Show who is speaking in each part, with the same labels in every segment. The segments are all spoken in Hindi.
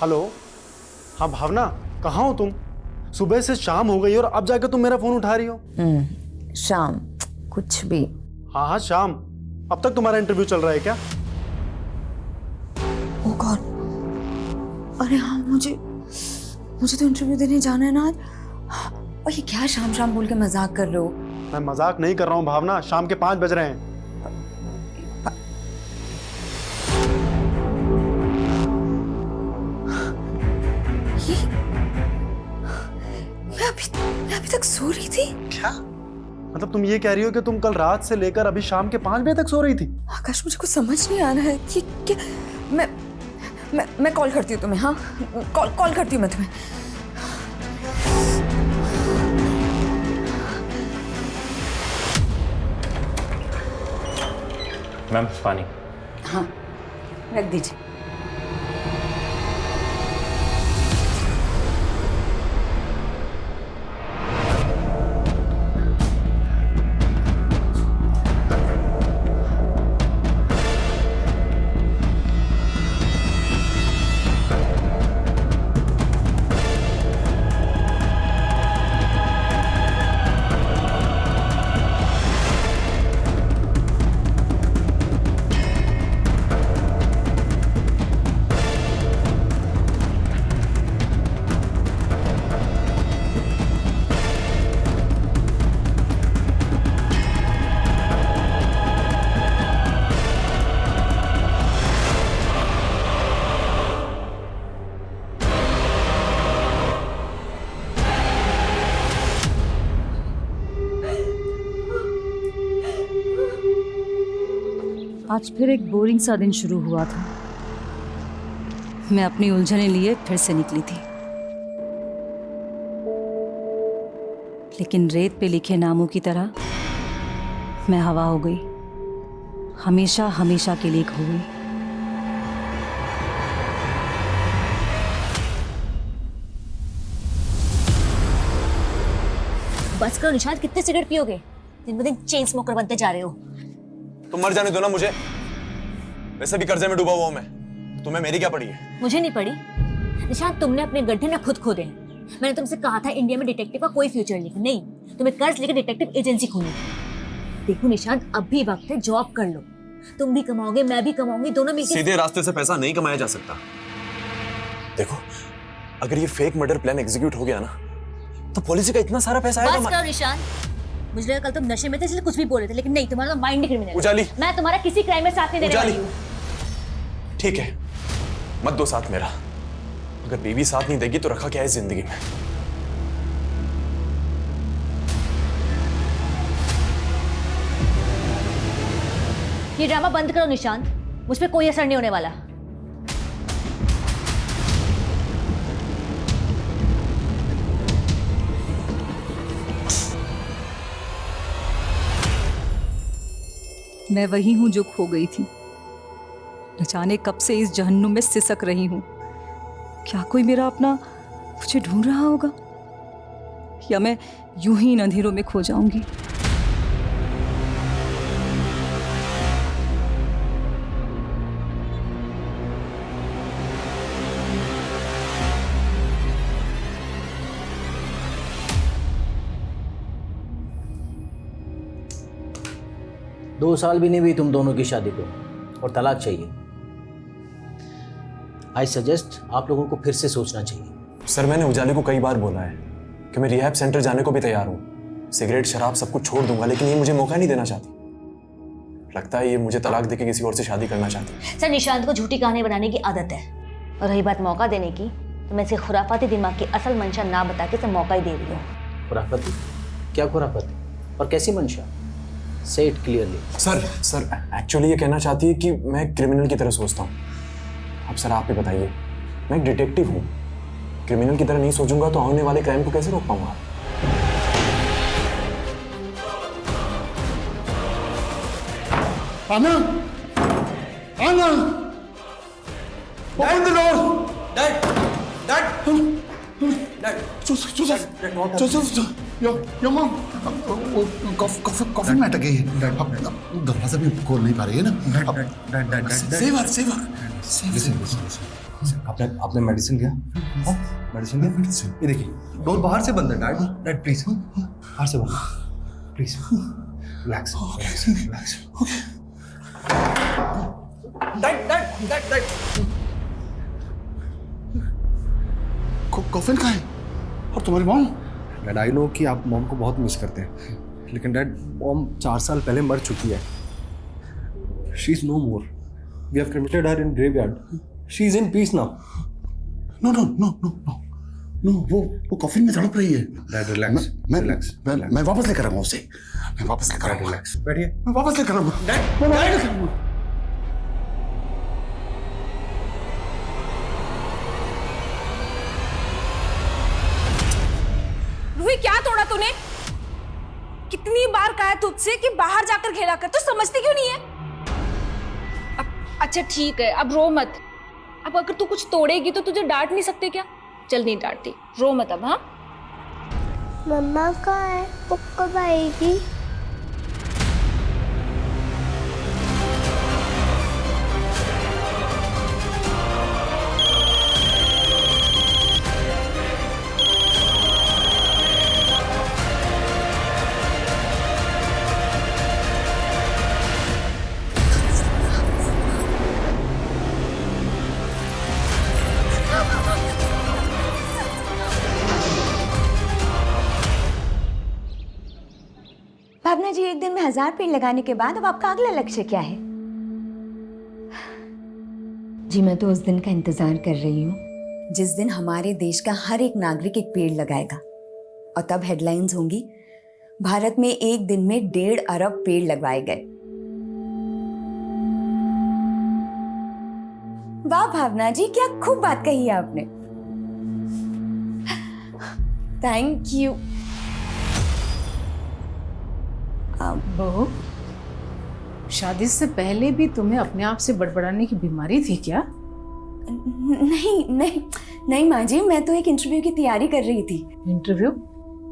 Speaker 1: हेलो। हाँ भावना, कहाँ हो तुम? सुबह से शाम हो गई और अब जाके तुम मेरा फोन उठा रही हो।
Speaker 2: शाम कुछ भी।
Speaker 1: हाँ हाँ शाम। अब तक तुम्हारा इंटरव्यू चल रहा है क्या?
Speaker 2: ओ गॉड, अरे हाँ, मुझे तो इंटरव्यू देने जाना है ना आज। और ये क्या शाम शाम बोल के मजाक कर रहे हो?
Speaker 1: मैं मजाक नहीं कर रहा हूँ भावना, शाम के 5 बज रहे हैं।
Speaker 2: मैं अभी तक सो रही थी।
Speaker 1: क्या मतलब तुम ये कह रही हो कि तुम कल रात से लेकर अभी शाम के 5 बजे तक सो रही थी?
Speaker 2: आकाश, मुझे कुछ समझ नहीं आ रहा है कि क्या। मैं कॉल करती हूँ तुम्हें। हाँ, कॉल करती हूँ मैं तुम्हें।
Speaker 3: मैम पानी।
Speaker 2: हाँ, रख दीजिए।
Speaker 4: आज फिर एक बोरिंग सा दिन शुरू हुआ था। मैं अपनी उलझने लिए फिर से निकली थी, लेकिन रेत पे लिखे नामों की तरह मैं हवा हो गई, हमेशा हमेशा के लिए खो गई।
Speaker 5: बस करो निशांत, कितने सिगरेट पियोगे? दिन ब दिन चेन स्मोकर बनते जा रहे हो।
Speaker 6: तुम मर जाने दो ना मुझे, वैसे भी कर्जे में डूबा हुआ हूं मैं। तुम्हें मेरी क्या पड़ी है?
Speaker 5: मुझे नहीं पड़ी निशांत, तुमने अपने गड्ढे ना खुद खोदे हैं। मैंने तुमसे कहा था इंडिया में डिटेक्टिव का कोई फ्यूचर नहीं, तुम्हें कर्ज लेकर डिटेक्टिव एजेंसी खोलनी थी। देखो निशांत, अब भी वक्त है, जॉब कर लो। तुम भी कमाओगे, मैं भी कमाऊंगी, दोनों मिलकर।
Speaker 6: सीधे रास्ते से पैसा नहीं कमाया जा सकता। देखो, अगर ये फेक मर्डर प्लान एग्जीक्यूट हो गया ना, तो पॉलिसी का इतना सारा पैसा आएगा।
Speaker 5: बस करो निशांत, मुझे लगा कल तुम नशे में थे इसलिए कुछ भी बोल रहे थे, लेकिन नहीं, तुम्हारा माइंड क्रिमिनल।
Speaker 6: उजाली,
Speaker 5: मैं तुम्हारा किसी क्राइम में साथ नहीं देने वाली हूँ।
Speaker 6: ठीक है, मत दो साथ मेरा। अगर बीवी साथ नहीं देगी तो रखा क्या है जिंदगी में?
Speaker 5: ये ड्रामा बंद करो निशांत, मुझ पे कोई असर नहीं होने वाला।
Speaker 4: मैं वही हूं जो खो गई थी, न जाने कब से इस जहन्नुम में सिसक रही हूं। क्या कोई मेरा अपना मुझे ढूंढ रहा होगा, या मैं यूं ही इन अंधेरों में खो जाऊंगी?
Speaker 7: दो साल भी नहीं हुई तुम दोनों की शादी को और तलाक चाहिए। आई सजेस्ट आप लोगों को फिर से सोचना चाहिए।
Speaker 6: सर, मैंने उजाली को कई बार बोला है कि मैं रिहैब सेंटर जाने को भी तैयार हूँ। सिगरेट शराब सब कुछ छोड़ दूंगा, लेकिन ये मुझे मौका नहीं देना चाहती। लगता है ये मुझे तलाक देके किसी और से शादी करना चाहती है।
Speaker 5: सर, निशांत को झूठी कहानी बनाने की आदत है, और रही बात मौका देने की, तो मैं इसे खुराफाती दिमाग की असल मंशा ना बता के इसे मौका ही दे रही हूँ।
Speaker 7: खुराफाती? क्या खुराफाती और कैसी मंशा? से इट क्लियरली।
Speaker 6: सर एक्चुअली ये कहना चाहती है कि मैं क्रिमिनल की तरह सोचता हूँ। अब सर आप ही बताइए, मैं एक डिटेक्टिव हूँ, क्रिमिनल की तरह नहीं सोचूंगा तो आने वाले क्राइम को कैसे रोक पाऊंगा?
Speaker 1: आना, आना, open the door.
Speaker 8: Your mom, coffee में अटक गई है। दरवाजा भी खोल नहीं पा रही है ना।
Speaker 9: Saver
Speaker 8: listen.
Speaker 3: आपने मेडिसिन लिया? हाँ, मेडिसिन लिया?
Speaker 8: मेडिसिन।
Speaker 3: ये देखिए, डोर बाहर से बंद है। डैड, डैड प्लीज, बाहर से बंद, please relax, relax, relax. Dad, dad, dad, dad.
Speaker 8: Coffin कहाँ है? और तुम्हारी मॉम?
Speaker 3: डैड, आई नो कि आप मॉम को बहुत मिस करते हैं, लेकिन डैड, मॉम 4 साल पहले मर चुकी है। She is no more. We have cremated her in graveyard. She is in peace now.
Speaker 8: No no no no no no, वो कॉफिन में तड़प रही है।
Speaker 3: Dad relax, relax.
Speaker 8: मैं वापस लेकर आऊंगा उसे। मैं वापस लेकर आऊंगा।
Speaker 3: रिलैक्स, बैठिए।
Speaker 8: मैं वापस लेकर आऊंगा।
Speaker 3: डैड,
Speaker 8: मैं वापस
Speaker 3: डैड।
Speaker 8: लेकर आऊंगा।
Speaker 9: रूही, क्या तोड़ा तूने? कितनी बार कहा है तुझसे कि बाहर जाकर खेला कर, तो समझती क्यों नहीं है? अब अच्छा ठीक है, अब रो मत। अब अगर तू कुछ तोड़ेगी तो तुझे डांट नहीं सकते क्या? चल नहीं डांटती, रो मत अब। हाँ,
Speaker 10: मम्मा कहाँ है? वो कब आएगी?
Speaker 2: भावना जी, एक दिन में 1000 पेड़ लगाने के बाद अब आपका अगला लक्ष्य क्या है? जी, मैं तो उस दिन का इंतजार कर रही हूँ जिस दिन हमारे देश का हर एक नागरिक एक पेड़ लगाएगा, और तब हेडलाइंस होंगी, भारत में एक दिन में 1.5 अरब पेड़ लगवाए गए। वाह भावना जी, क्या खूब बात कही है आपने। Thank you.
Speaker 11: बहू, शादी से पहले भी तुम्हें अपने आप से बड़बड़ाने की बीमारी थी क्या?
Speaker 2: नहीं नहीं नहीं माँ जी, मैं तो एक इंटरव्यू की तैयारी कर रही थी।
Speaker 11: इंटरव्यू?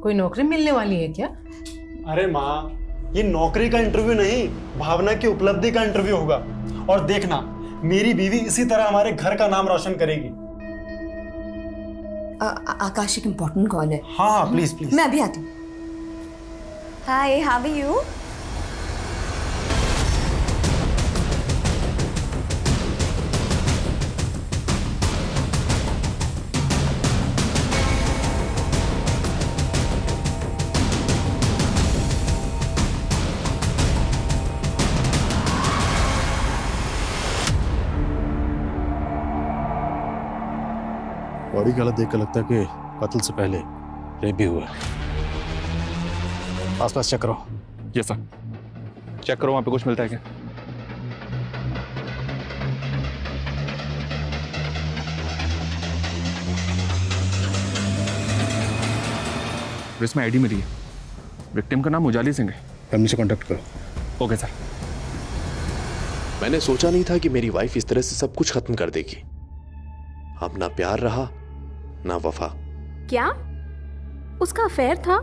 Speaker 11: कोई नौकरी मिलने वाली है क्या?
Speaker 1: अरे माँ, ये नौकरी का इंटरव्यू नहीं, भावना की उपलब्धि का इंटरव्यू होगा। और देखना, मेरी बीवी इसी तरह हमारे घर का नाम रोशन करेगी।
Speaker 2: आकाश, एक इम्पोर्टेंट कॉल है।
Speaker 1: हाँ हाँ, प्लीज प्लीज।
Speaker 2: मैं अभी आती हूँ। हाय, हाउ आर यू?
Speaker 1: बॉडी की हालत देख कर लगता है कि कत्ल से पहले रेप भी हुआ है। आसपास चेक करो।
Speaker 12: यस सर, चेक करो, वहां पे कुछ मिलता है क्या? इसमें आईडी मिली है, विक्टिम का नाम उजाली सिंह है।
Speaker 8: फैमिली से कांटेक्ट करो।
Speaker 12: Okay sir.
Speaker 13: मैंने सोचा नहीं था कि मेरी वाइफ इस तरह से सब कुछ खत्म कर देगी। अब ना प्यार रहा ना वफा।
Speaker 9: क्या उसका अफेयर था?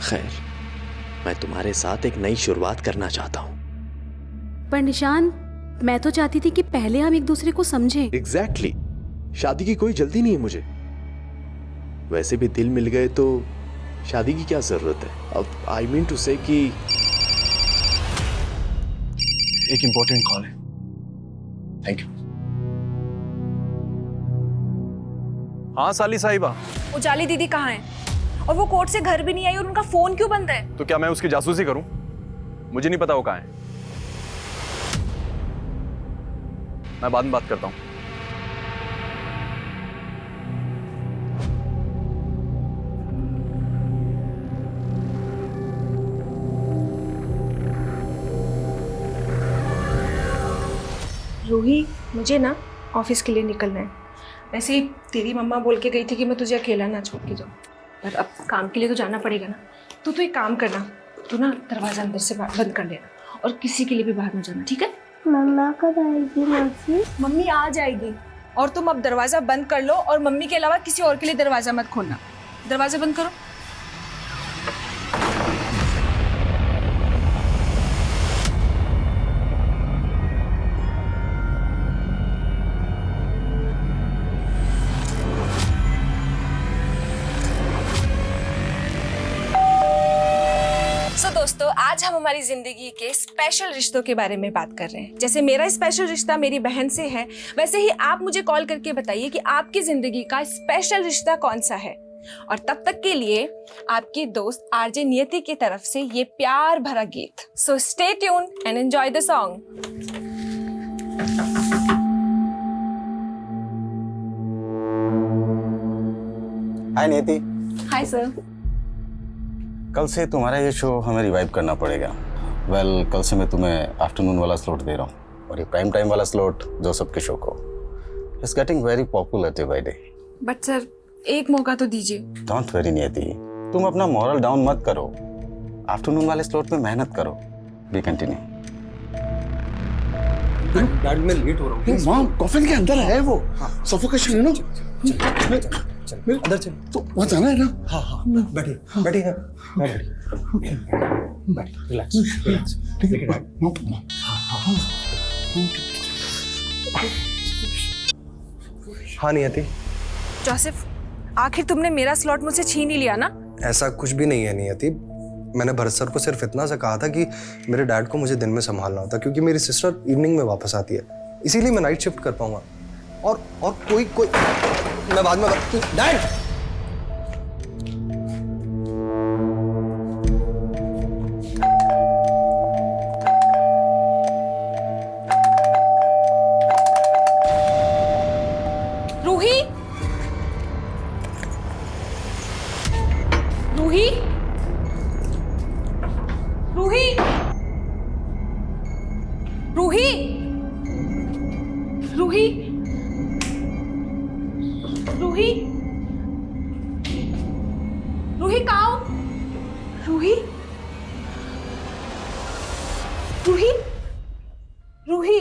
Speaker 13: खैर, मैं तुम्हारे साथ एक नई शुरुआत करना चाहता हूं।
Speaker 9: पर निशान, मैं तो चाहती थी कि पहले हम एक दूसरे को समझें।
Speaker 13: एग्जैक्टली, शादी की कोई जल्दी नहीं है मुझे। वैसे भी दिल मिल गए तो शादी की क्या जरूरत है। अब आई मीन टू से कि
Speaker 6: एक इंपॉर्टेंट कॉल है। Thank you. हाँ साली साहिबा।
Speaker 9: उजाली दीदी कहाँ है? और वो कोर्ट से घर भी नहीं आई और उनका फोन क्यों बंद है?
Speaker 12: तो क्या मैं उसकी जासूसी करूं? मुझे नहीं पता वो कहाँ है। मैं बाद में बात करता हूं।
Speaker 9: रूही, मुझे ना ऑफिस के लिए निकलना है। वैसे ही तेरी मम्मा बोल के गई थी कि मैं तुझे अकेला ना छोड़ के जाऊँ, पर अब काम के लिए तो जाना पड़ेगा ना। तो तू एक काम करना, तू ना दरवाजा अंदर से बंद कर लेना और किसी के लिए भी बाहर ना जाना, ठीक है?
Speaker 10: मम्मा कब आएगी मौसी?
Speaker 9: मम्मी आ जाएगी और तुम अब दरवाजा बंद कर लो और मम्मी के अलावा किसी और के लिए दरवाजा मत खोलना। दरवाजा बंद करो। आज हम हमारी जिंदगी के स्पेशल रिश्तों के बारे में बात कर रहे हैं। जैसे मेरा स्पेशल रिश्ता मेरी बहन से है, वैसे ही आप मुझे कॉल करके बताइए कि आपकी जिंदगी का स्पेशल रिश्ता कौन सा है। और तब तक के लिए आपकी दोस्त आरजे नियति की तरफ से ये प्यार भरा गीत। So stay tune and enjoy the song.
Speaker 14: Hi Niyati.
Speaker 9: Hi sir.
Speaker 14: कल से तुम्हारा ये शो हमें रिवाइव करना पड़ेगा। कल से मैं तुम्हें आफ्टरनून वाला स्लॉट दे रहा हूँ और ये प्राइम टाइम वाला स्लॉट जोसेफ के शो को। It's getting very popular day by day.
Speaker 9: But sir एक मौका तो दीजिए।
Speaker 14: डोंट वरी नियति, तुम अपना मॉरल डाउन मत करो। आफ्टरनून वाले स्लॉट में मेहनत करो। B continue.
Speaker 3: डैड मैं लेट हो रहा हूँ।
Speaker 8: मां कॉफिन के अंदर है वो। सफोकेशन है ना।
Speaker 3: अंदर चल।
Speaker 8: तो वहाँ जाना है ना।
Speaker 3: हाँ बैठिए बैठिए।
Speaker 8: ओके
Speaker 3: बैठ रिलैक्स ठीक है डैड। हाँ नियति।
Speaker 9: जोसेफ आखिर तुमने मेरा स्लॉट मुझसे छीन ही लिया ना।
Speaker 3: ऐसा कुछ भी नहीं है नियति। मैंने भरत सर को सिर्फ इतना सा कहा था कि मेरे डैड को मुझे दिन में संभालना होता क्योंकि मेरी सिस्टर इवनिंग में वापस आती है, इसीलिए मैं नाइट शिफ्ट कर पाऊंगा। और कोई मैं बाद में डैड।
Speaker 9: रूही रूही रूही रूही रूही रूही रूही कहाँ हो? रूही रूही रूही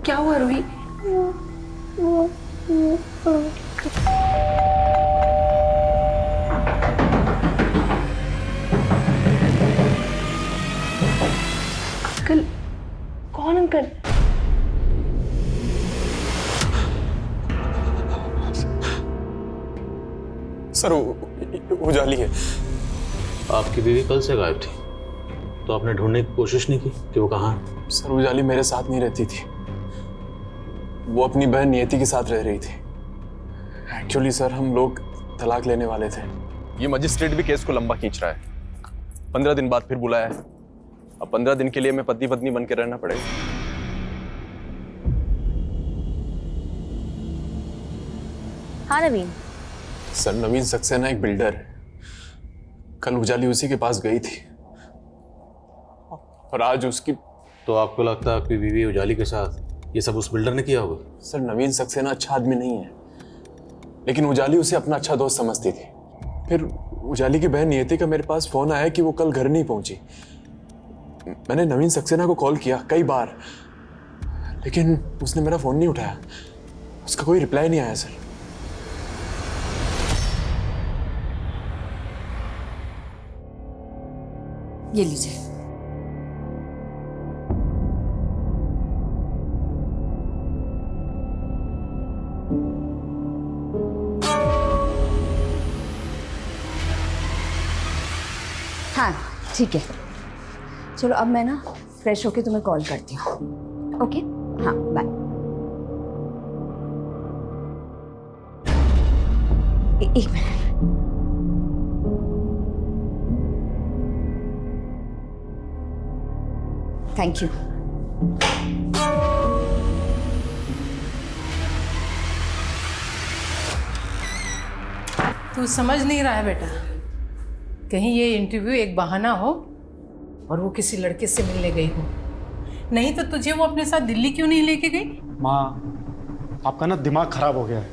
Speaker 9: क्या हुआ रूही? अंकल कौन अंकल?
Speaker 6: सर उजाली है।
Speaker 7: आपकी बीवी कल से गायब थी, तो आपने ढूंढने की कोशिश नहीं की कि वो कहाँ है?
Speaker 6: सर उजाली मेरे साथ नहीं रहती थी, वो अपनी बहन नियति के साथ रह रही थी। एक्चुअली सर हम लोग तलाक लेने वाले थे।
Speaker 12: ये मजिस्ट्रेट भी केस को लंबा खींच रहा है। 15 दिन बाद फिर बुलाया है। अब 15 दिन के लिए मैं पति पत्नी बन के रहना पड़ेगा।
Speaker 5: हाँ नवीन।
Speaker 6: सर नवीन सक्सेना एक बिल्डर है। कल उजाली उसी के पास गई थी और आज उसकी।
Speaker 7: तो आपको लगता है आपकी बीवी उजाली के साथ ये सब उस बिल्डर ने किया होगा?
Speaker 6: सर नवीन सक्सेना अच्छा आदमी नहीं है, लेकिन उजाली उसे अपना अच्छा दोस्त समझती थी। फिर उजाली की बहन नियति का मेरे पास फोन आया कि वो कल घर नहीं पहुंची। मैंने नवीन सक्सेना को कॉल किया कई बार, लेकिन उसने मेरा फोन नहीं उठाया। उसका कोई रिप्लाई नहीं आया सर।
Speaker 2: ये लीजिए। हाँ ठीक है, चलो अब मैं ना फ्रेश होके तुम्हें कॉल करती हूँ। ओके हाँ बाय। एक मिनट। Thank you.
Speaker 11: तू समझ नहीं रहा है बेटा, कहीं ये इंटरव्यू एक बहाना हो और वो किसी लड़के से मिलने गई हो। नहीं तो तुझे वो अपने साथ दिल्ली क्यों नहीं लेके गई?
Speaker 1: माँ आपका ना दिमाग खराब हो गया है।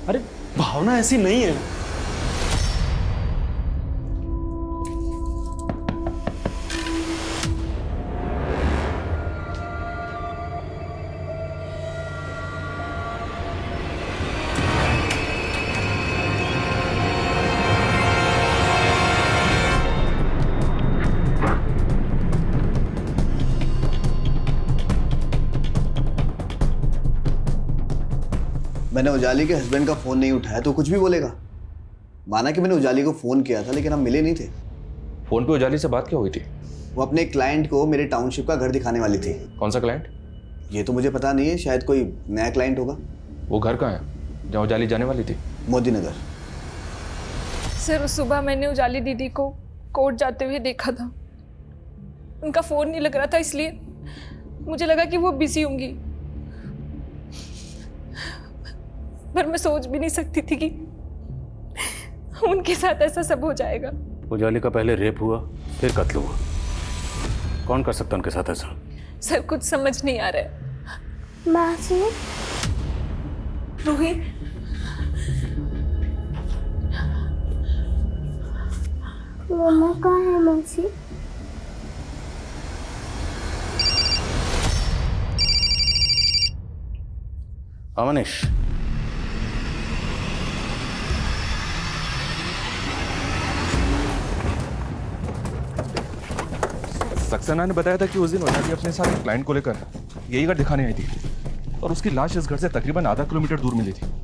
Speaker 1: अरे भावना ऐसी नहीं है।
Speaker 15: मैंने उजाली के हस्बैंड का फोन नहीं उठाया तो कुछ भी बोलेगा। माना कि मैंने उजाली को फ़ोन किया था, लेकिन हम मिले नहीं थे।
Speaker 12: फोन पे उजाली से बात क्या हुई थी?
Speaker 15: वो अपने क्लाइंट को मेरे टाउनशिप का घर दिखाने वाली थी।
Speaker 12: कौन सा क्लाइंट?
Speaker 15: ये तो मुझे पता नहीं है, शायद कोई नया क्लाइंट होगा।
Speaker 12: वो घर कहाँ है जहाँ उजाली जाने वाली थी?
Speaker 15: मोदी नगर।
Speaker 9: सर उस सुबह मैंने उजाली दीदी को कोर्ट जाते हुए देखा था। उनका फ़ोन नहीं लग रहा था, इसलिए मुझे लगा कि वो बिजी होंगी, पर मैं सोच भी नहीं सकती थी कि उनके साथ ऐसा सब हो जाएगा।
Speaker 7: उजाली का पहले रेप हुआ, फिर कत्ल हुआ। कौन कर सकता उनके साथ ऐसा?
Speaker 9: सर कुछ समझ नहीं आ रहा है।
Speaker 10: मासी,
Speaker 9: रूही,
Speaker 10: मम्मा कहाँ है मासी?
Speaker 7: मनीष,
Speaker 12: सक्सेना ने बताया था कि उस दिन उजाली अपने साथ एक क्लाइंट को लेकर यही घर दिखाने आई थी और उसकी लाश इस घर से तकरीबन आधा किलोमीटर दूर मिली थी।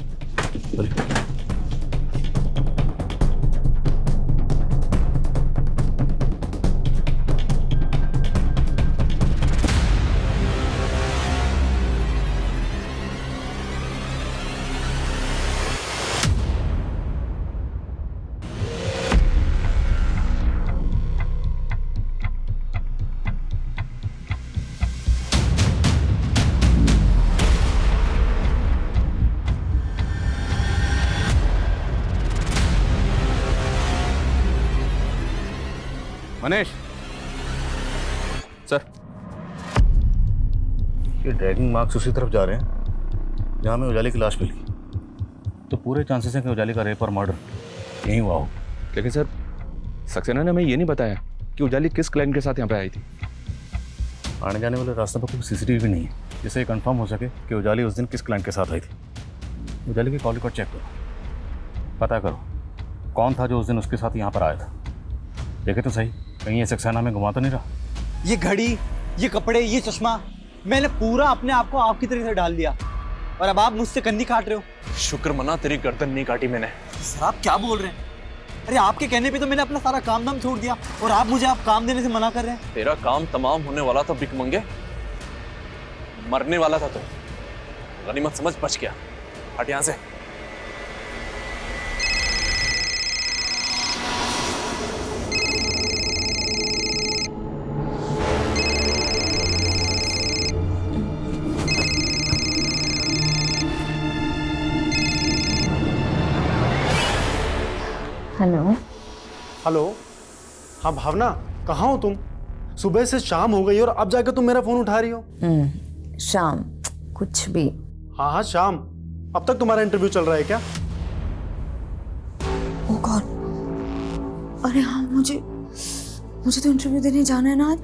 Speaker 7: मनीष
Speaker 12: सर,
Speaker 7: ये ड्रैगिंग मार्क्स उसी तरफ जा रहे हैं जहाँ में उजाली की लाश मिली, तो पूरे चांसेस हैं कि उजाली का रेप और मर्डर यहीं हुआ हो।
Speaker 12: लेकिन सर, सक्सेना ने हमें ये नहीं बताया कि उजाली किस क्लाइंट के साथ यहाँ पे आई थी।
Speaker 7: आने जाने वाले रास्ते पर कोई सीसीटीवी नहीं है जिससे ये कंफर्म हो सके कि उजाली उस दिन किस क्लाइंट के साथ आई थी। उजाली की कॉल रिकॉर्ड चेक करो, पता करो कौन था जो उस दिन उसके साथ यहाँ पर आया था। देखे तो सही, कहीं ये सक्सेना में घुमा तो नहीं रहा।
Speaker 16: ये घड़ी, ये कपड़े, ये चश्मा, मैंने पूरा अपने आप को आपकी तरह से डाल दिया और अब आप मुझसे कन्नी काट रहे हो।
Speaker 6: शुक्र मना तेरी गर्दन नहीं काटी मैंने।
Speaker 16: सर आप क्या बोल रहे हैं? अरे आपके कहने पे तो मैंने अपना सारा काम धाम छोड़ दिया और आप मुझे काम देने से मना कर रहे हैं।
Speaker 6: तेरा काम तमाम होने वाला था भिख मंगे, मरने वाला था तो गनीमत समझ बच गया। हट यहाँ से।
Speaker 2: हेलो।
Speaker 1: हेलो, हाँ भावना, कहाँ हो तुम? सुबह से शाम हो गई और अब जाकर तुम मेरा फोन उठा रही हो।
Speaker 2: शाम कुछ भी।
Speaker 1: हाँ हाँ शाम। अब तक तुम्हारा इंटरव्यू चल रहा है क्या?
Speaker 2: ओ गॉड, अरे हाँ, मुझे तो इंटरव्यू देने जाना है ना आज।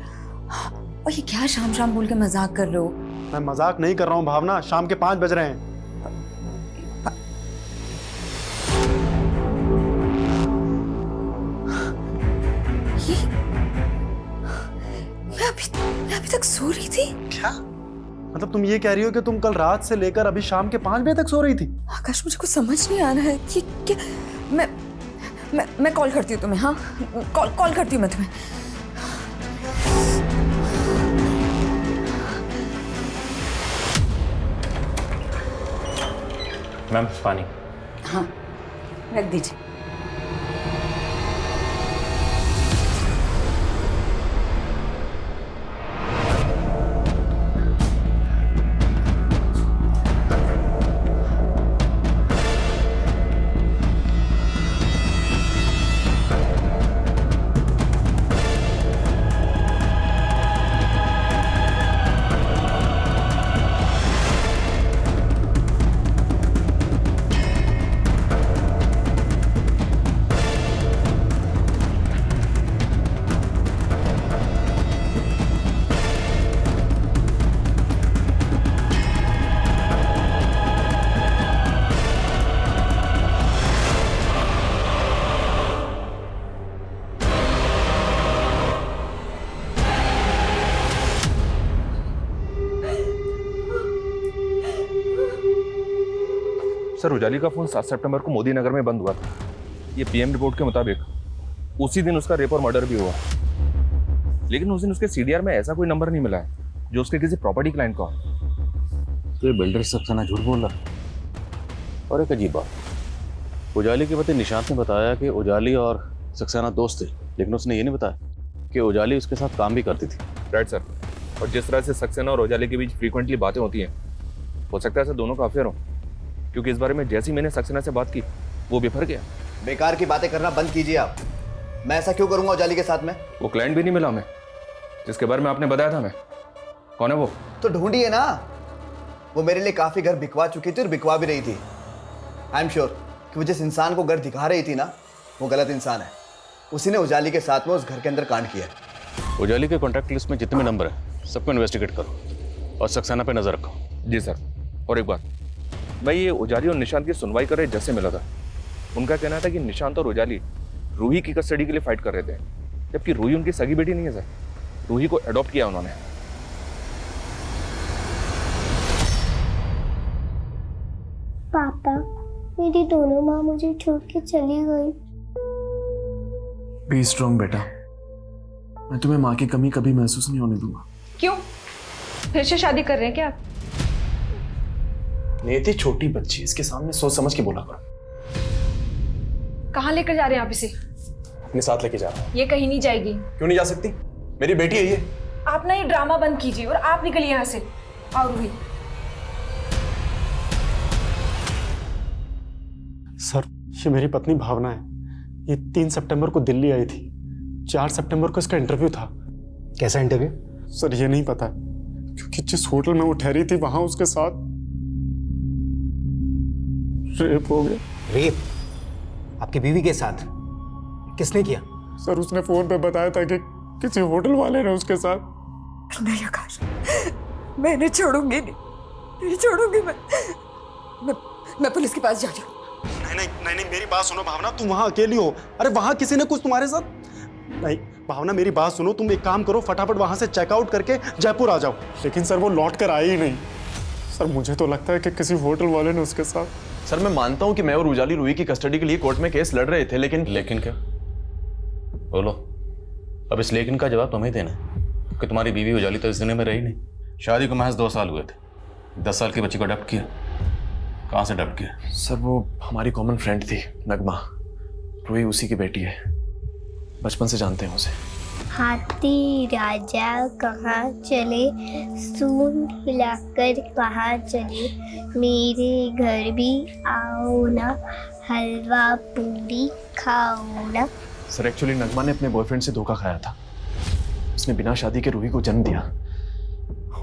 Speaker 2: और ये क्या शाम शाम बोल के मजाक कर रहे हो?
Speaker 1: मैं मजाक नहीं कर रहा हूँ भावना, शाम के 5 बज रहे हैं।
Speaker 2: मैं अभी तक सो रही थी।
Speaker 1: क्या मतलब तुम ये कह रही हो कि तुम कल रात से लेकर अभी शाम के 5 बजे तक सो रही थी?
Speaker 2: आकाश, मुझे कुछ समझ नहीं आ रहा है कि क्या। मैं कॉल करती हूँ तुम्हें। हाँ, कॉल करती हूँ मैं तुम्हें।
Speaker 7: मैम पानी।
Speaker 2: हाँ रख दीजिए।
Speaker 12: सर, उजाली का फोन 7 सितंबर को मोदी नगर में बंद हुआ था। ये पीएम रिपोर्ट के मुताबिक उसी दिन उसका रेप और मर्डर भी हुआ, लेकिन उस दिन उसके सीडीआर में ऐसा कोई नंबर नहीं मिला है जो उसके किसी प्रॉपर्टी क्लाइंट का हो।
Speaker 7: तो ये बिल्डर सक्सेना झूठ बोल रहा है। और एक अजीब बात, उजाली के पति निशांत ने बताया कि उजाली और सक्सेना दोस्त थे, लेकिन उसने ये नहीं बताया कि उजाली उसके साथ काम भी करती थी।
Speaker 12: Right sir. और जिस तरह से सक्सेना और उजाली के बीच फ्रीक्वेंटली बातें होती हैं, हो सकता है सर दोनों का अफेयर हो, क्योंकि इस बारे में जैसी मैंने सक्सेना से बात की वो बिफर गया।
Speaker 15: बेकार की बातें करना बंद कीजिए आप। मैं ऐसा क्यों करूंगा उजाली के साथ में?
Speaker 12: वो क्लाइंट भी नहीं मिला हमें जिसके बारे में आपने बताया था। मैं कौन है वो?
Speaker 15: तो ढूंढिए ना। वो मेरे लिए काफी घर बिकवा चुकी थी और बिकवा भी रही थी। आई एम श्योर कि वो जिस इंसान को घर दिखा रही थी ना, वो गलत इंसान है। उसी ने उजाली के साथ में उस घर के अंदर कांड किया है।
Speaker 7: उजाली के कॉन्टैक्ट लिस्ट में जितने भी नंबर हैं सबको इन्वेस्टिगेट करो और सक्सेना पे नजर रखो।
Speaker 12: जी सर। और एक बात, भाई ये उजाली और निशांत की सुनवाई कर रहे जैसे मिला था, उनका कहना था कि निशांत और उजाली रूही की कस्टडी के लिए फाइट कर रहे थे, जबकि रूही उनकी सगी बेटी नहीं है सर। रूही को अडॉप्ट किया उन्होंने।
Speaker 10: पापा, मेरी दोनों माँ मुझे छोड़ के चली गई।
Speaker 6: बी स्ट्रॉन्ग बेटा, मैं तुम्हें माँ की कमी कभी महसूस नहीं होने दूंगा।
Speaker 9: क्यों? फिर से शादी कर रहे हैं क्या आप?
Speaker 6: नेती छोटी बच्ची, इसके सामने सोच समझ के बोला करो।
Speaker 9: कहाँ लेकर जा रहे हैं आप इसे?
Speaker 6: अपने साथ लेके जा रहा हूँ।
Speaker 9: ये कहीं नहीं जाएगी।
Speaker 6: क्यों नहीं जा सकती? मेरी बेटी है ये।
Speaker 9: आप ना ये ड्रामा बंद कीजिए और आप निकलिए यहाँ से। और भी
Speaker 1: सर, ये मेरी पत्नी भावना है। ये 3 सितंबर को दिल्ली आई थी। 4 सितंबर को इसका इंटरव्यू था।
Speaker 15: कैसा इंटरव्यू?
Speaker 1: सर ये नहीं पता, क्योंकि जिस होटल में वो ठहरी थी वहां उसके साथ रेप हो गया।
Speaker 15: रेप? आपकी बीवी के साथ? किसने किया?
Speaker 1: सर उसने फोन पे बताया था कि किसी होटल वाले ने उसके साथ।
Speaker 2: नहीं आकाश, मैं इन्हें छोड़ूंगी नहीं छोड़ूंगी। मैं पुलिस के पास जा रही हूँ।
Speaker 1: नहीं, मेरी बात सुनो भावना, तुम वहां अकेली हो। अरे वहां किसी ने कुछ तुम्हारे साथ नहीं। भावना मेरी बात सुनो, तुम एक काम करो, फटाफट वहां से चेकआउट करके जयपुर आ जाओ। लेकिन सर वो लौट कर आई ही नहीं। सर मुझे तो लगता है कि किसी होटल वाले ने उसके साथ।
Speaker 6: सर मैं मानता हूँ कि मैं और उजाली रूही की कस्टडी के लिए कोर्ट में केस लड़ रहे थे, लेकिन
Speaker 7: क्या? बोलो। अब इस लेकिन का जवाब तुम्हें देना है कि तुम्हारी बीवी उजाली तो इस दुनिया में रही नहीं। शादी को महज 2 साल हुए थे। 10 साल की बच्ची को अडॉप्ट किया। कहाँ से अडॉप्ट किया?
Speaker 6: सर वो हमारी कॉमन फ्रेंड थी, नगमा। रूही उसी की बेटी है, बचपन से जानते हैं उसे।
Speaker 10: हाथी राजा कहाँ चले, सूंड हिलाकर कहाँ चले, मेरे घर भी आओ ना, हलवा पूरी खाओ ना।
Speaker 6: सर एक्चुअली नगमा ने अपने बॉयफ्रेंड से धोखा खाया था। उसने बिना शादी के रूही को जन्म दिया,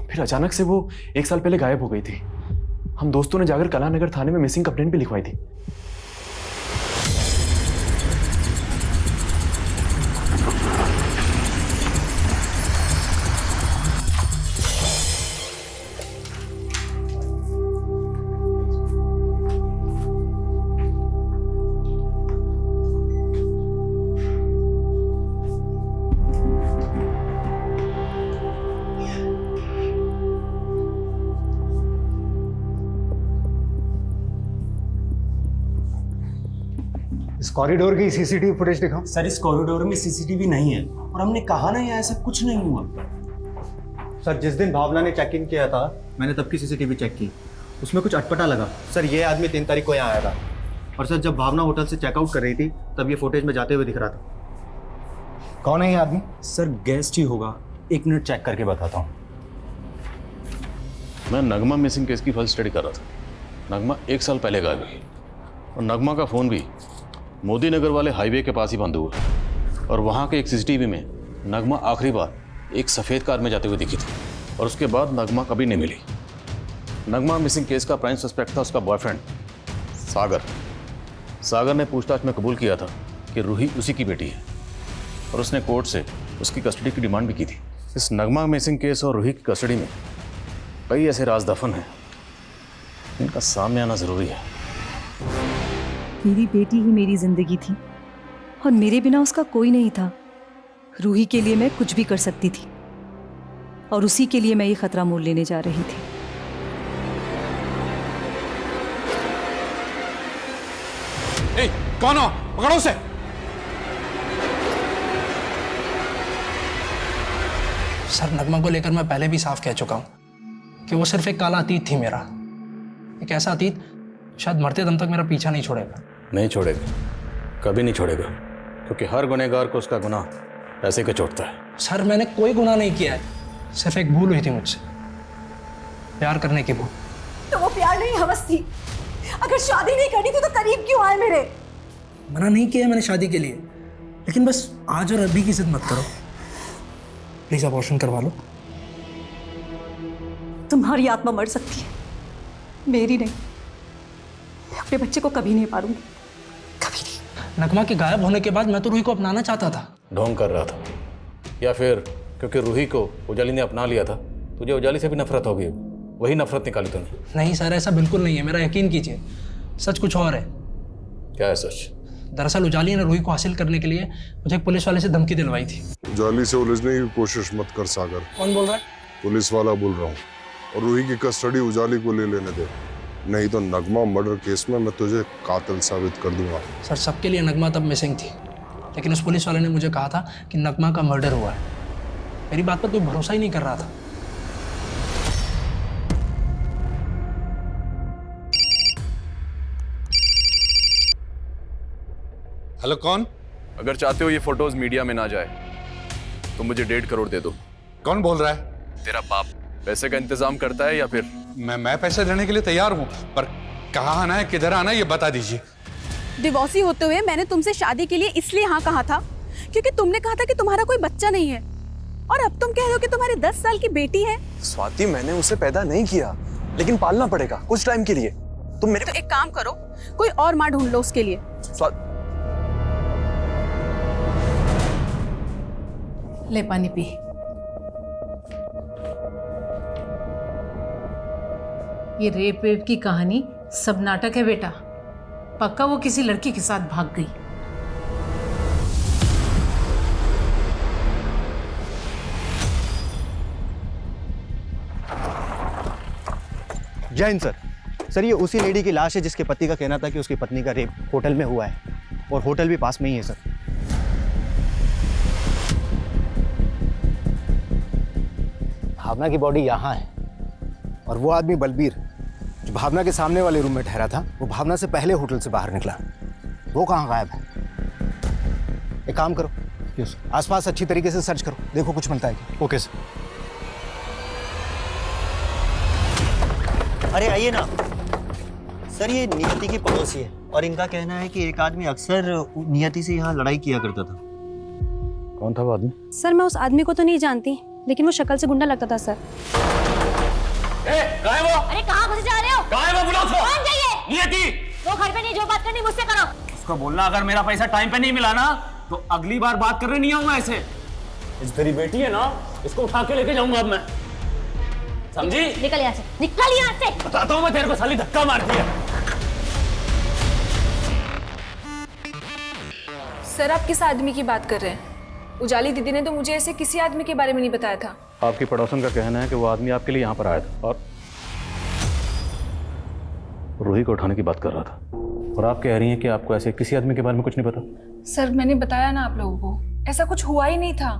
Speaker 6: फिर अचानक से वो 1 साल पहले गायब हो गई थी। हम दोस्तों ने जाकर कलानगर थाने में मिसिंग कंप्लेंट भी लिखवाई थी।
Speaker 15: इस कॉरिडोर की सीसीटीवी फुटेज दिखाओ।
Speaker 1: सर इस कॉरिडोर में सीसीटीवी नहीं है, और हमने कहा ना ऐसा कुछ नहीं हुआ।
Speaker 15: सर जिस दिन भावना ने चेक इन किया था, मैंने तब की सीसीटीवी चेक की, उसमें कुछ अटपटा लगा। सर ये आदमी 3 तारीख को यहाँ आया था, और सर जब भावना होटल से चेकआउट कर रही थी तब ये फुटेज में जाते हुए दिख रहा था। कौन है ये आदमी?
Speaker 1: सर गेस्ट ही होगा, 1 मिनट चेक करके बताता हूँ।
Speaker 7: मैं नगमा मिसिंग केस की फर्स्ट स्टडी कर रहा था। नगमा 1 साल पहले गायब हुई, और नगमा का फ़ोन भी मोदी नगर वाले हाईवे के पास ही बंद हुआ, और वहाँ के एक सीसीटीवी में नगमा आखिरी बार एक सफ़ेद कार में जाते हुए दिखी थी, और उसके बाद नगमा कभी नहीं मिली। नगमा मिसिंग केस का प्राइम सस्पेक्ट था उसका बॉयफ्रेंड सागर। सागर ने पूछताछ में कबूल किया था कि रूही उसी की बेटी है, और उसने कोर्ट से उसकी कस्टडी की डिमांड भी की थी। इस नगमा मिसिंग केस और रूही की कस्टडी में कई ऐसे राज दफन हैं, इनका सामने आना ज़रूरी है।
Speaker 4: मेरी बेटी ही मेरी जिंदगी थी, और मेरे बिना उसका कोई नहीं था। रूही के लिए मैं कुछ भी कर सकती थी, और उसी के लिए मैं ये खतरा मोल लेने जा रही थी।
Speaker 12: कौन हो?
Speaker 8: पकड़ो उसे।
Speaker 17: सर नगमा को लेकर मैं पहले भी साफ कह चुका हूँ कि वो सिर्फ एक काला अतीत थी मेरा, एक ऐसा अतीत शायद मरते दम तक मेरा पीछा नहीं छोड़ेगा।
Speaker 7: नहीं छोड़ेगा, कभी नहीं छोड़ेगा, क्योंकि हर गुनहगार को उसका गुनाह पैसे का चोटता है।
Speaker 17: सर मैंने कोई गुनाह नहीं किया है, सिर्फ एक भूल हुई थी मुझसे, प्यार करने की भूल।
Speaker 9: तो वो प्यार नहीं हवस थी। अगर शादी नहीं करनी थी तो करीब क्यों आए मेरे?
Speaker 17: मना नहीं किया मैंने शादी के लिए, लेकिन बस आज और अभी की जिद मत करो। प्लीज अबॉर्शन करवा लो।
Speaker 4: तुम्हारी आत्मा मर सकती है, मेरी नहीं। मैं अपने बच्चे को कभी नहीं पालूंगी, कभी नहीं।
Speaker 17: नगमा के गायब होने के बाद मैं तो रूही को अपनाना चाहता था।
Speaker 7: ढोंग कर रहा था, या फिर क्योंकि रूही को उजाली ने अपना लिया था, तुझे उजाली से भी नफरत होगी, वही नफरत निकाली तूने।
Speaker 17: नहीं सर, ऐसा बिल्कुल नहीं है, मेरा यकीन कीजिए। सच कुछ और है।
Speaker 7: क्या है सच?
Speaker 17: दरअसल उजाली ने रूही को हासिल करने के लिए मुझे एक पुलिस वाले से धमकी दिलवाई थी।
Speaker 18: उजाली से उलझने की कोशिश मत कर सागर।
Speaker 17: कौन बोल रहा है?
Speaker 18: पुलिस वाला बोल रहा हूँ। और रूही की कस्टडी उजाली को ले लेने दे, नहीं तो नगमा मर्डर केस में मैं तुझे कातिल साबित कर दूंगा।
Speaker 17: सर सबके लिए नगमा तब मिसिंग थी, लेकिन उस पुलिस वाले ने मुझे कहा था कि नगमा का मर्डर हुआ है। मेरी बात पर कोई भरोसा ही नहीं कर रहा था।
Speaker 8: हेलो, कौन?
Speaker 6: अगर चाहते हो ये फोटोज मीडिया में ना जाए तो मुझे 1.5 करोड़ दे दो।
Speaker 8: कौन बोल रहा है?
Speaker 6: तेरा बाप पैसे का इंतजाम करता है या फिर?
Speaker 8: मैं पैसे देने के लिए तैयार हूँ, पर कहाँ आना है, किधर आना है, ये बता दीजिए।
Speaker 9: डिवोर्सी होते हुए मैंने तुमसे शादी के लिए इसलिए हाँ कहा था क्योंकि तुमने कहा था कि तुम्हारा कोई बच्चा नहीं है, और अब तुम कह रहे हो कि तुम्हारी 10 साल की बेटी है।
Speaker 6: स्वाति, मैंने उसे पैदा नहीं किया, लेकिन पालना पड़ेगा कुछ टाइम के लिए। तुम मेरे
Speaker 9: तो एक काम करो, कोई और माँ ढूंढ लो उसके लिए।
Speaker 11: ले पानी पी। ये रेप वेप की कहानी सब नाटक है बेटा, पक्का वो किसी लड़की के साथ भाग गई।
Speaker 15: जय हिंद सर। सर ये उसी लेडी की लाश है जिसके पति का कहना था कि उसकी पत्नी का रेप होटल में हुआ है, और होटल भी पास में ही है सर। भावना की बॉडी यहाँ है, और वो आदमी बलबीर जो भावना के सामने वाले रूम में ठहरा था, वो भावना से पहले होटल से बाहर निकला। वो कहाँ गायब है? एक काम करो, आसपास अच्छी तरीके से सर्च करो, देखो कुछ मिलता है क्या। Okay sir.
Speaker 16: अरे आइए ना सर, ये नियति की पड़ोसी है, और इनका कहना है कि एक आदमी अक्सर नियति से यहाँ लड़ाई किया करता था।
Speaker 7: कौन था वो आदमी?
Speaker 19: सर मैं उस आदमी को तो नहीं जानती, लेकिन वो शक्ल से गुंडा लगता था सर।
Speaker 5: कहाँ है वो? अरे कहाँ घुस जा रहे हो?
Speaker 16: कहाँ है वो? बुलाओ उसको।
Speaker 5: कौन चाहिए?
Speaker 16: नियति।
Speaker 5: वो घर पे नहीं, जो बात करनी मुझसे करो।
Speaker 16: उसको बोलना अगर मेरा पैसा टाइम पे नहीं मिला ना तो अगली बार बात करने नहीं आऊंगा ऐसे। इस तेरी बेटी है ना, इसको उठा के लेके जाऊंगा अब मैं, समझी?
Speaker 5: निकल यहाँ से, निकल यहाँ से।
Speaker 16: बताता हूँ मैं तेरे को, साली धक्का मारती है।
Speaker 9: सर आप किस आदमी की बात कर रहे हैं? उजाली दीदी ने तो मुझे ऐसे किसी आदमी के बारे में नहीं बताया था।
Speaker 7: आपकी पड़ोसन का कहना है कि वो आदमी आपके लिए यहाँ पर आया था और रूही को उठाने की बात कर रहा था, और आप कह रही हैं कि आपको ऐसे किसी आदमी के बारे में कुछ नहीं पता।
Speaker 9: सर मैंने बताया ना आप लोगों को, ऐसा कुछ हुआ ही नहीं था।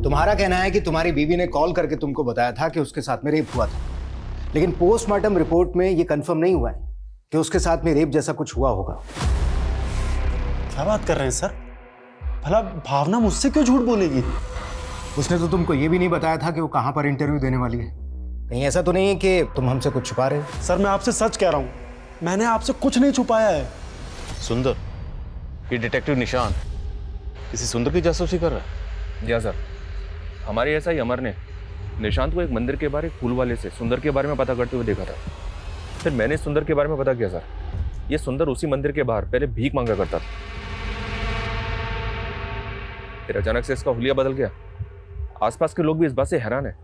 Speaker 15: तुम्हारा कहना है कि तुम्हारी बीवी ने कॉल करके तुमको बताया था कि उसके साथ में रेप हुआ था, लेकिन पोस्टमार्टम रिपोर्ट में ये कंफर्म नहीं हुआ है कि उसके साथ में रेप जैसा कुछ हुआ होगा।
Speaker 1: क्या बात कर रहे हैं सर? भला भावना मुझसे क्यों झूठ बोलेगी?
Speaker 15: उसने तो तुमको ये भी नहीं बताया था कि वो कहाँ पर इंटरव्यू देने वाली है। कहीं ऐसा तो नहीं है कि तुम हमसे कुछ छुपा रहे हो?
Speaker 1: सर मैं आपसे सच कह रहा हूँ, मैंने आपसे कुछ नहीं छुपाया है।
Speaker 7: सुंदर, ये डिटेक्टिव निशान किसी सुंदर की जासूसी कर रहा है?
Speaker 12: या सर, हमारे ऐसा ही अमर ने निशांत को एक मंदिर के बाहर एक फूल वाले से सुंदर के बारे में पता करते हुए देखा था। फिर मैंने सुंदर के बारे में पता किया सर, ये सुंदर उसी मंदिर के बाहर पहले भीख मांगा करता था। फिर अचानक से इसका हुलिया बदल गया। आसपास के लोग भी इस बात से हैरान है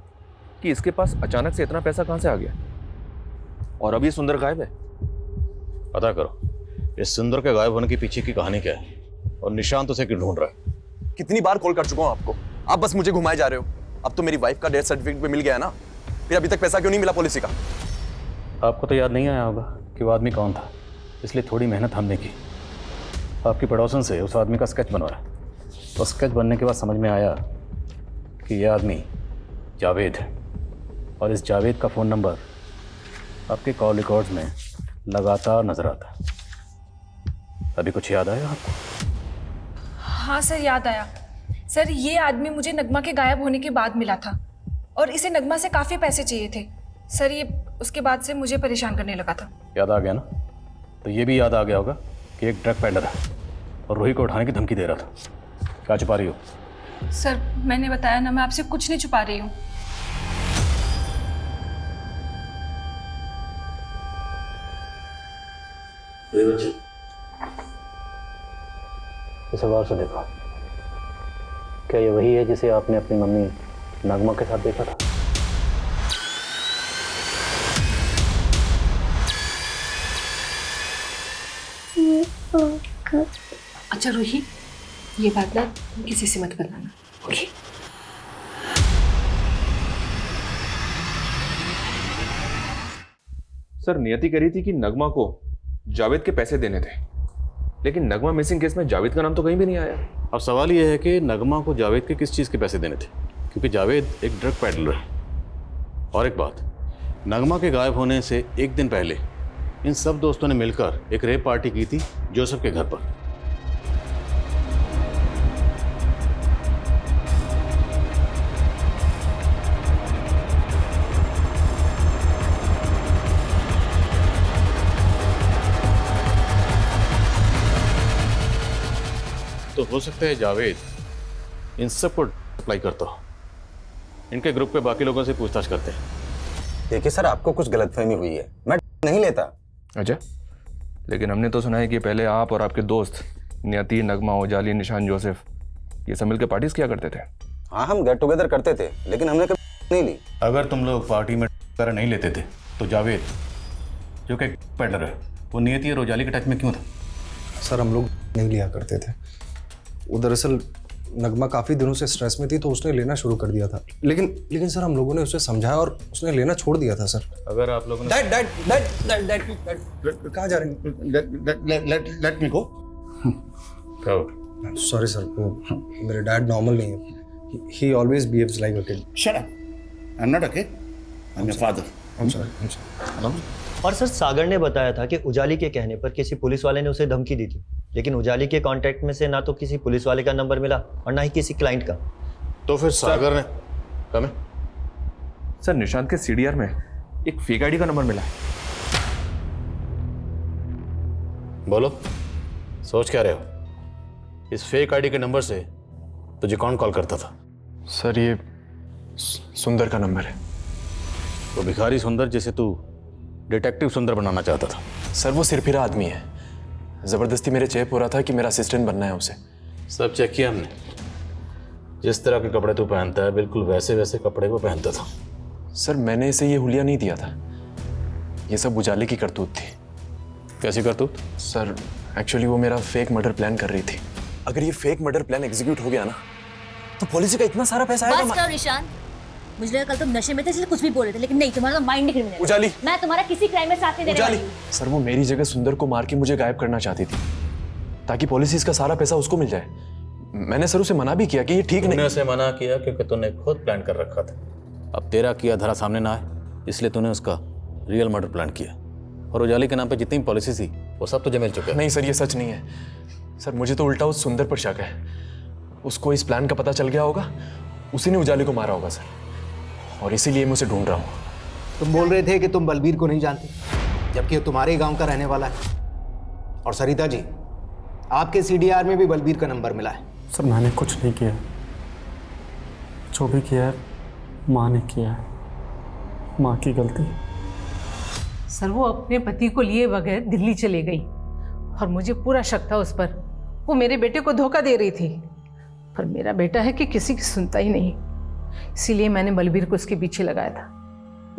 Speaker 12: कि इसके पास अचानक से इतना पैसा कहां से आ गया, और अब ये सुंदर गायब है।
Speaker 7: पता करो इस सुंदर के गायब होने के पीछे की कहानी क्या है, और निशांत उसे क्यों ढूंढ रहा है।
Speaker 6: कितनी बार कॉल कर चुका हूं आपको, आप बस मुझे घुमाए जा रहे हो। अब तो मेरी वाइफ का डेथ सर्टिफिकेट भी मिल गया है ना, फिर अभी तक पैसा क्यों नहीं मिला पॉलिसी का?
Speaker 7: आपको तो याद नहीं आया होगा कि वो आदमी कौन था, इसलिए थोड़ी मेहनत हमने की। आपकी पड़ोसन से उस आदमी का स्केच बनवाया। और स्केच बनने के बाद समझ में आया कि यह आदमी जावेद है, और इस जावेद का फ़ोन नंबर आपके कॉल रिकॉर्ड्स में लगातार नज़र आता है। अभी कुछ याद आया आपको?
Speaker 9: हाँ सर, याद आया। सर, ये आदमी मुझे नगमा के गायब होने के बाद मिला था और इसे नगमा से काफ़ी पैसे चाहिए थे। सर, ये उसके बाद से मुझे परेशान करने लगा था।
Speaker 7: याद आ गया ना? तो ये भी याद आ गया होगा कि एक ड्रग पेडलर है और रूही को उठाने की धमकी दे रहा था। क्या छुपा रही हो?
Speaker 9: सर, मैंने बताया ना, मैं आपसे कुछ नहीं छुपा रही हूँ।
Speaker 7: इसे गौर से देखो। क्या ये वही है जिसे आपने अपनी मम्मी नगमा के साथ देखा था?
Speaker 19: अच्छा रूही, ये बात ना किसी से मत बताना, ओके?
Speaker 12: सर, नियति कह रही थी कि नगमा को जावेद के पैसे देने थे, लेकिन नगमा मिसिंग केस में जावेद का नाम तो कहीं भी नहीं आया।
Speaker 7: अब सवाल यह है कि नगमा को जावेद के किस चीज़ के पैसे देने थे, क्योंकि जावेद एक ड्रग पेडलर है। और एक बात, नगमा के गायब होने से एक दिन पहले इन सब दोस्तों ने मिलकर एक रेप पार्टी की थी जोसेफ के घर पर। तो हो सकता है जावेद इन सब को सप्लाई करता हो। इनके ग्रुप पे बाकी लोगों से पूछताछ करते हैं।
Speaker 14: देखिए सर, आपको कुछ गलतफहमी हुई है, मैं नहीं लेता।
Speaker 12: अच्छा, लेकिन हमने तो सुना है कि पहले आप और आपके दोस्त नियति, नगमा, उजाली, निशान, जोसेफ ये सब मिलकर पार्टीज किया करते थे।
Speaker 14: हाँ, हम गेट टुगेदर करते थे, लेकिन हमने कभी नहीं ली।
Speaker 7: अगर तुम लोग पार्टी में नहीं लेते थे तो जावेद जो कि पेडलर है वो नियति और उजाली के टच में क्यों था?
Speaker 3: सर, हम लोग नहीं लिया करते थे। वो दरअसल नगमा काफ़ी दिनों से स्ट्रेस में थी तो उसने लेना शुरू कर दिया था। लेकिन सर, हम लोगों ने उसे समझाया और उसने लेना छोड़ दिया था। सर,
Speaker 7: अगर आप लोगों ने
Speaker 3: कहाँ जा रहे हैं?
Speaker 8: लेट मी गो।
Speaker 3: सॉरी सर, मेरे डैड नॉर्मल नहीं है। ही always behaves like a kid.
Speaker 8: Shut up, I am not a kid, I am your father.
Speaker 3: I am sorry.
Speaker 15: और सर, सागर ने बताया था कि उजाली के कहने पर किसी पुलिस वाले ने उसे धमकी दी थी, लेकिन उजाली के कांटेक्ट में से ना तो किसी पुलिस वाले का नंबर मिला और ना ही किसी क्लाइंट का।
Speaker 7: तो फिर सागर ने कम है?
Speaker 12: सर, निशांत के सीडीआर में एक फेक आईडी का नंबर मिला है।
Speaker 7: बोलो, सोच क्या रहे हो? इस फेक आईडी के नंबर से तुझे कौन कॉल करता था?
Speaker 6: सर, ये सुंदर का नंबर है।
Speaker 7: वो भिखारी सुंदर जिसे तू डिटेक्टिव सुंदर बनाना चाहता था।
Speaker 6: सर, वो सिरफिरा आदमी है, जबरदस्ती मेरे चेप हो रहा था कि मेरा असिस्टेंट बनना है उसे।
Speaker 7: सब चेक किया हमने। जिस तरह के कपड़े तू पहनता है बिल्कुल वैसे वैसे कपड़े वो पहनता था।
Speaker 6: सर, मैंने इसे ये हुलिया नहीं दिया था, ये सब उजाले की करतूत थी।
Speaker 7: कैसी करतूत?
Speaker 6: सर, एक्चुअली वो मेरा फेक मर्डर प्लान कर रही थी। अगर ये फेक मर्डर प्लान एग्जीक्यूट हो गया ना तो पॉलिसी का इतना सारा पैसा आएगा।
Speaker 5: बस करो निशान, मुझे लगा कल तुम नशे में थे इसलिए कुछ भी बोल रहे थे, लेकिन नहीं, तुम्हारा तो माइंड क्रिमिनल है।
Speaker 6: उजाली,
Speaker 5: मैं तुम्हारा किसी क्राइम में साथ नहीं देने वाली हूं।
Speaker 6: सर, वो मेरी जगह सुंदर को मार के मुझे गायब करना चाहती थी ताकि पॉलिसीज का सारा पैसा उसको मिल जाए। मैंने सर उसे मना भी किया कि ये ठीक नहीं।
Speaker 7: उसे मना किया क्योंकि तूने खुद प्लान कर रखा था। अब तेरा किया धरा सामने ना आए इसलिए तूने उसका रियल मर्डर प्लान किया, और उजाली के नाम पे जितनी पॉलिसी थी वो सब तुझे मिल चुका है।
Speaker 6: नहीं सर, ये सच नहीं है। सर, मुझे तो उल्टा उस सुंदर पर शक है। उसको इस प्लान का पता चल गया होगा, उसी ने उजाली को मारा होगा सर, और इसीलिए मैं उसे ढूंढ रहा हूँ।
Speaker 17: तुम बोल रहे थे कि तुम बलबीर को नहीं जानते, जबकि वो तुम्हारे गांव का रहने वाला है। और सरिता जी, आपके सीडीआर में भी बलबीर का नंबर मिला है।
Speaker 1: सर, मैंने कुछ नहीं किया, जो भी किया है माँ ने किया है, माँ की गलती।
Speaker 11: सर, वो अपने पति को लिए बगैर दिल्ली चली गई और मुझे पूरा शक था उस पर। वो मेरे बेटे को धोखा दे रही थी, पर मेरा बेटा है कि किसी की सुनता ही नहीं। इसीलिए मैंने बलबीर को उसके पीछे लगाया था,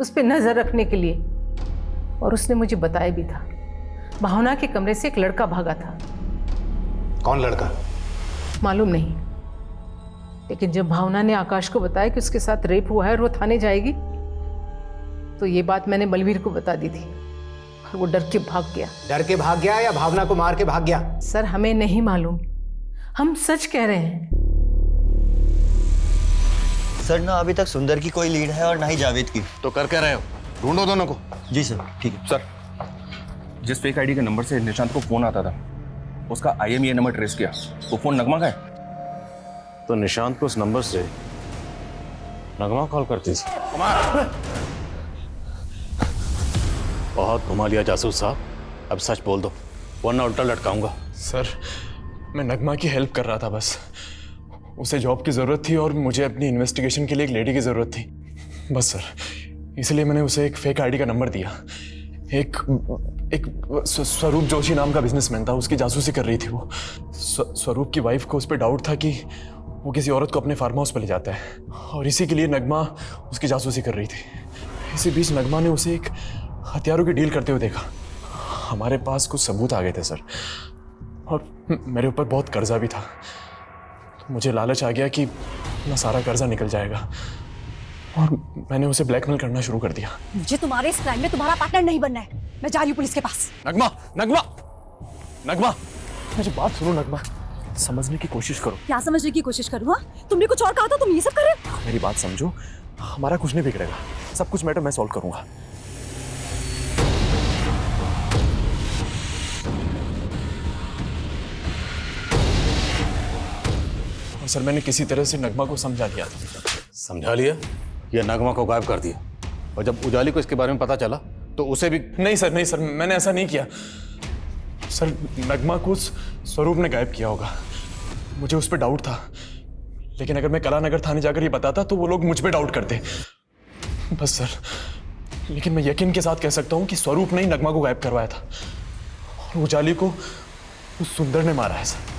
Speaker 11: उस पर नजर रखने के लिए। और उसने मुझे बताया भी था, भावना के कमरे से एक लड़का भागा था।
Speaker 17: कौन लड़का?
Speaker 11: मालूम नहीं, लेकिन जब भावना ने आकाश को बताया कि उसके साथ रेप हुआ है और वो थाने जाएगी, तो ये बात मैंने बलवीर को बता दी थी और वो डर के भाग गया।
Speaker 15: डर के भाग गया या भावना को मार के भाग गया?
Speaker 11: सर हमें नहीं मालूम, हम सच कह रहे हैं।
Speaker 15: सर ना अभी तक सुंदर की कोई लीड है और ना ही जावेद की।
Speaker 7: तो कर क्या रहे हो? ढूंढो दोनों को।
Speaker 15: जी सर, ठीक है।
Speaker 12: सर, जिस फेक आईडी के नंबर से निशांत को फोन आता था उसका IMEI नंबर ट्रेस किया। वो फोन नगमा का है।
Speaker 7: तो निशांत को उस नंबर से नगमा कॉल करती थी। कुमार, बहुत घुमा लिया जासूस साहब, अब सच बोल दो वरना उल्टा लटकाऊंगा।
Speaker 6: सर, मैं नगमा की हेल्प कर रहा था बस। उसे जॉब की ज़रूरत थी और मुझे अपनी इन्वेस्टिगेशन के लिए एक लेडी की ज़रूरत थी बस सर, इसलिए मैंने उसे एक फेक आईडी का नंबर दिया। एक स्वरूप जोशी नाम का बिजनेसमैन था, उसकी जासूसी कर रही थी वो। स्वरूप की वाइफ को उस पर डाउट था कि वो किसी औरत को अपने फार्म हाउस पर ले जाता है और इसी के लिए नगमा उसकी जासूसी कर रही थी। इसी बीच नगमा ने उसे एक हथियारों की डील करते हुए देखा। हमारे पास कुछ सबूत आ गए थे सर, और मेरे ऊपर बहुत कर्जा भी था। तो मुझे लालच आ गया कि अपना सारा कर्जा निकल जाएगा और मैंने उसे ब्लैकमेल करना शुरू कर दिया।
Speaker 5: मुझे तुम्हारे इस क्राइम में तुम्हारा पार्टनर नहीं बनना है। मैं जा रही हूँ पुलिस के पास।
Speaker 6: नगमा, नगमा, नगमा, मेरी बात सुनो नगमा, समझने की कोशिश करो।
Speaker 5: क्या समझने की कोशिश करूँ? हाँ, तुमने कुछ और कहा था, तुम ये सब कर रहे हो।
Speaker 6: मेरी बात समझो, हमारा कुछ नहीं बिगड़ेगा, सब कुछ मैटर मैं सॉल्व करूंगा। और सर, मैंने किसी तरह से नगमा को समझा लिया था।
Speaker 7: समझा लिया या नगमा को गायब कर दिया? और जब उजाली को इसके बारे में पता चला तो उसे भी?
Speaker 6: नहीं सर, मैंने ऐसा नहीं किया सर। नगमा को स्वरूप ने गायब किया होगा, मुझे उस पर डाउट था। लेकिन अगर मैं कलानगर थाने जाकर ये बताता तो वो लोग मुझ पे डाउट करते बस सर। लेकिन मैं यकीन के साथ कह सकता हूँ कि स्वरूप ने ही नगमा को गायब करवाया था और उजाली को उस सुंदर ने मारा है सर।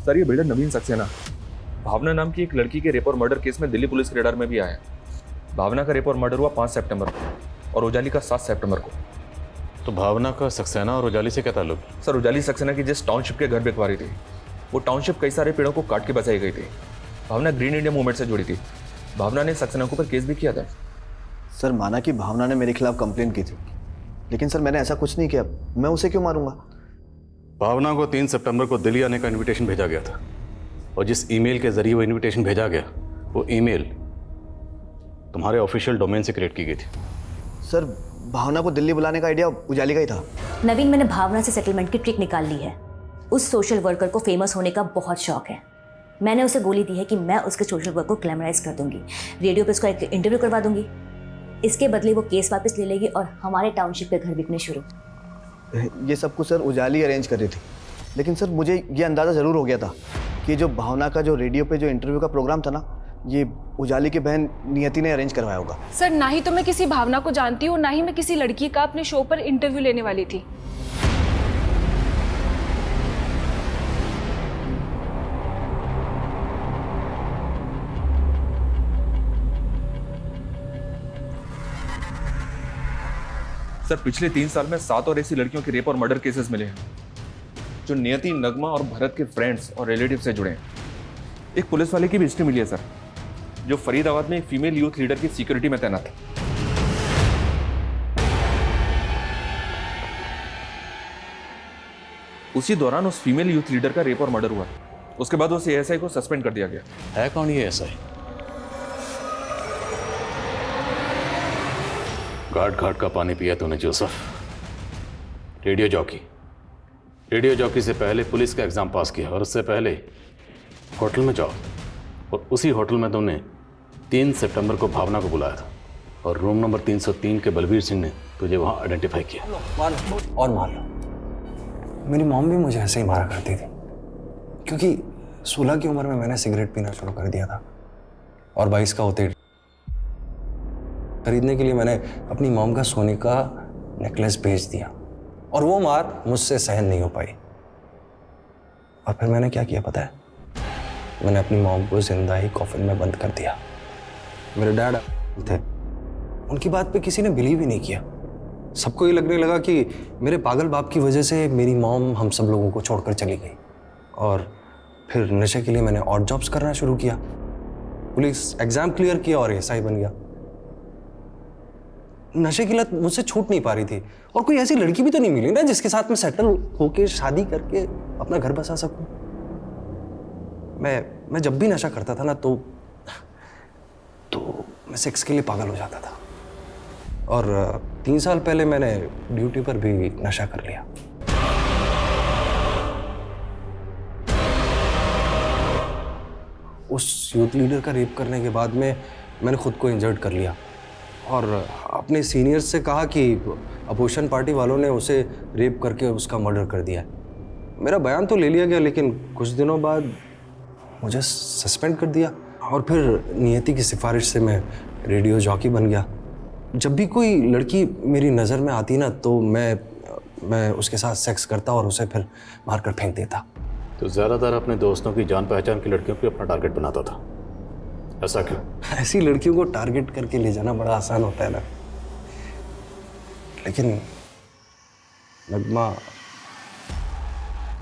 Speaker 12: सर, ये बिल्डर नवीन सक्सेना भावना नाम की एक लड़की के रेप और मर्डर केस में दिल्ली पुलिस के रेडार में भी आया। भावना का रेप और मर्डर हुआ 5 सितंबर को और उजाली का 7 सितंबर को।
Speaker 7: तो भावना का सक्सेना और उजाली से क्या ताल्लुक?
Speaker 12: सर, उजाली सक्सेना की जिस टाउनशिप के घर बिकवा रही थी वो टाउनशिप कई सारे पेड़ों को काट के बचाई गई थी। भावना ग्रीन इंडिया मूवमेंट से जुड़ी थी। भावना ने सक्सेना के ऊपर केस भी किया था।
Speaker 15: सर माना कि भावना ने मेरे खिलाफ कंप्लेन की थी, लेकिन सर मैंने ऐसा कुछ नहीं किया। मैं उसे क्यों मारूंगा?
Speaker 7: भावना को 3 सितंबर को दिल्ली आने का इनविटेशन भेजा गया था और जिस ईमेल के जरिए वो इनविटेशन भेजा गया वो ईमेल तुम्हारे ऑफिशियल डोमेन से क्रिएट की गई थी।
Speaker 15: सर भावना को दिल्ली बुलाने का आइडिया उजाली का ही था।
Speaker 5: नवीन, मैंने भावना से सेटलमेंट की ट्रिक निकाल ली है। उस सोशल वर्कर को फेमस होने का बहुत शौक है। मैंने उसे गोली दी है कि मैं उसके सोशल वर्क को ग्लैमराइज कर दूंगी, रेडियो पे उसका एक इंटरव्यू करवा दूंगी। इसके बदले वो केस वापस ले लेगी और हमारे टाउनशिप के घर बिकने शुरू।
Speaker 15: ये सब कुछ सर उजाली अरेंज कर रही थी, लेकिन सर मुझे ये अंदाज़ा ज़रूर हो गया था कि जो भावना का जो रेडियो पे जो इंटरव्यू का प्रोग्राम था ना, ये उजाली की बहन नियति ने अरेंज करवाया होगा।
Speaker 9: सर ना ही तो मैं किसी भावना को जानती हूँ, ना ही मैं किसी लड़की का अपने शो पर इंटरव्यू लेने वाली थी।
Speaker 12: सर, पिछले 3 साल में 7 और ऐसी लड़कियों के रेप और मर्डर केसेस मिले हैं जो नियति, नगमा और भरत के फ्रेंड्स और रिलेटिव से जुड़े हैं। एक पुलिस वाले की भी हिस्ट्री मिली है सर, जो फरीदाबाद में एक फीमेल यूथ लीडर की सिक्योरिटी में तैनात है। उसी दौरान उस फीमेल यूथ लीडर का रेप और मर्डर हुआ। उसके बाद उस एएसआई को सस्पेंड कर दिया गया।
Speaker 7: है कौन ये एएसआई? घाट घाट का पानी पिया तूने जोसेफ। रेडियो जॉकी से पहले पुलिस का एग्जाम पास किया और उससे पहले होटल में जॉब, और उसी होटल में तुमने 3 सितंबर को भावना को बुलाया था और रूम नंबर 303 के बलवीर सिंह ने तुझे वहां आइडेंटिफाई किया।
Speaker 3: और मार लो, मेरी मॉम भी मुझे ऐसे ही मारा करती थी, क्योंकि 16 की उम्र में मैंने सिगरेट पीना शुरू कर दिया था और 22 का होते खरीदने के लिए मैंने अपनी मॉम का सोने का नेकलेस बेच दिया और वो मार मुझसे सहन नहीं हो पाई। और फिर मैंने क्या किया पता है? मैंने अपनी मॉम को जिंदा ही कॉफिन में बंद कर दिया। मेरे डैड थे, उनकी बात पे किसी ने बिलीव ही नहीं किया। सबको ये लगने लगा कि मेरे पागल बाप की वजह से मेरी मॉम हम सब लोगों को छोड़कर चली गई। और फिर नशे के लिए मैंने ऑड जॉब्स करना शुरू किया। पुलिस एग्जाम क्लियर किया और एसआई बन गया। नशे की लत मुझसे छूट नहीं पा रही थी, और कोई ऐसी लड़की भी तो नहीं मिली ना जिसके साथ मैं सेटल होके शादी करके अपना घर बसा सकूं। मैं जब भी नशा करता था ना तो मैं सेक्स के लिए पागल हो जाता था, और 3 साल पहले मैंने ड्यूटी पर भी नशा कर लिया। उस यूथ लीडर का रेप करने के बाद में मैंने खुद को इंजर्ड कर लिया और अपने सीनियर्स से कहा कि अपोजिशन पार्टी वालों ने उसे रेप करके उसका मर्डर कर दिया। मेरा बयान तो ले लिया गया, लेकिन कुछ दिनों बाद मुझे सस्पेंड कर दिया, और फिर नियति की सिफारिश से मैं रेडियो जॉकी बन गया। जब भी कोई लड़की मेरी नज़र में आती ना तो मैं उसके साथ सेक्स करता और उसे फिर मारकर फेंक देता।
Speaker 7: तो ज़्यादातर अपने दोस्तों की जान पहचान की लड़कियों को अपना टारगेट बनाता था, ऐसा क्यों?
Speaker 3: ऐसी लड़कियों को टारगेट करके ले जाना बड़ा आसान होता है ना, लेकिन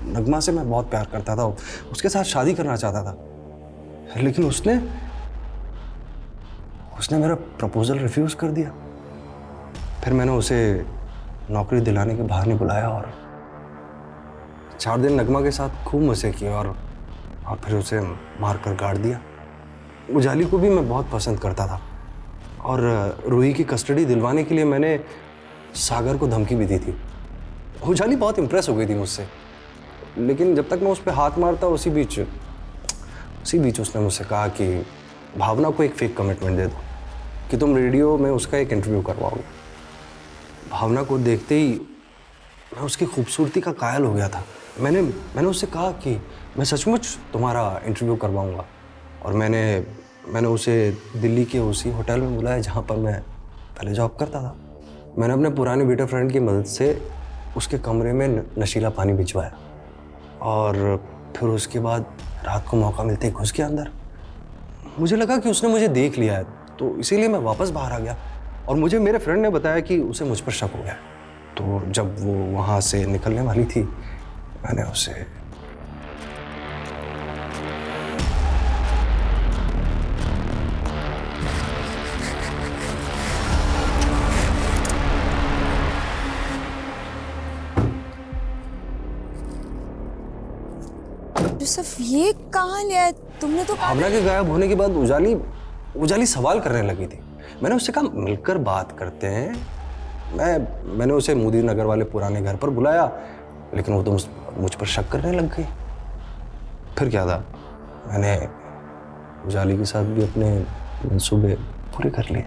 Speaker 3: नगमा से मैं बहुत प्यार करता था, उसके साथ शादी करना चाहता था, लेकिन उसने मेरा प्रपोजल रिफ्यूज कर दिया। फिर मैंने उसे नौकरी दिलाने के बहाने बुलाया और 4 दिन नगमा के साथ खूब मजे किए और फिर उसे मारकर गाड़ दिया। उजाली को भी मैं बहुत पसंद करता था, और रूही की कस्टडी दिलवाने के लिए मैंने सागर को धमकी भी दी थी। उजाली बहुत इम्प्रेस हो गई थी मुझसे, लेकिन जब तक मैं उस पर हाथ मारता उसी बीच उसने मुझसे कहा कि भावना को एक फेक कमिटमेंट दे दो कि तुम रेडियो में उसका एक इंटरव्यू करवाओगे। भावना को देखते ही मैं उसकी खूबसूरती का कायल हो गया था। मैंने उससे कहा कि मैं सचमुच तुम्हारा इंटरव्यू करवाऊंगा, और मैंने उसे दिल्ली के उसी होटल में बुलाया जहाँ पर मैं पहले जॉब करता था। मैंने अपने पुराने बेटे फ्रेंड की मदद से उसके कमरे में नशीला पानी भिजवाया, और फिर उसके बाद रात को मौका मिलते ही घुस गया अंदर। मुझे लगा कि उसने मुझे देख लिया है, तो इसीलिए मैं वापस बाहर आ गया, और मुझे मेरे फ्रेंड ने बताया कि उसे मुझ पर शक हो गया। तो जब वो वहाँ से निकलने वाली थी, मैंने उसे
Speaker 2: यूसुफ, ये कहाँ लिया है तुमने? तो
Speaker 3: भावना के गायब होने के बाद उजाली सवाल करने लगी थी। मैंने उससे कहा मिलकर बात करते हैं। मैंने उसे मोदी नगर वाले पुराने घर पर बुलाया, लेकिन वो तो मुझ पर शक करने लग गई। फिर क्या था, मैंने उजाली के साथ भी अपने मंसूबे पूरे कर लिए।